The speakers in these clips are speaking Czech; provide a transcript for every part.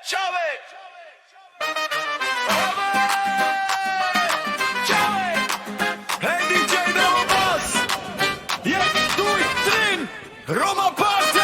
Čave! Čave! Hej DJ Demo Boss! Je tvůj trin! Roma Party!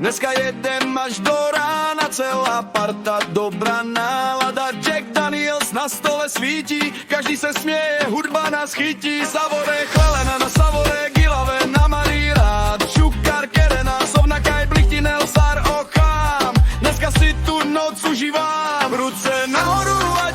Dneska jedem až do rána, celá parta, dobrá nálada. Jack Daniels na stole svítí, každý se směje, hudba nás chytí. Savore chvalena na savore, gilave na marírát. Šukar kerena, sovna kaj blichtinel, sar ochám. Dneska si tu noc užívám, ruce nahoru, ať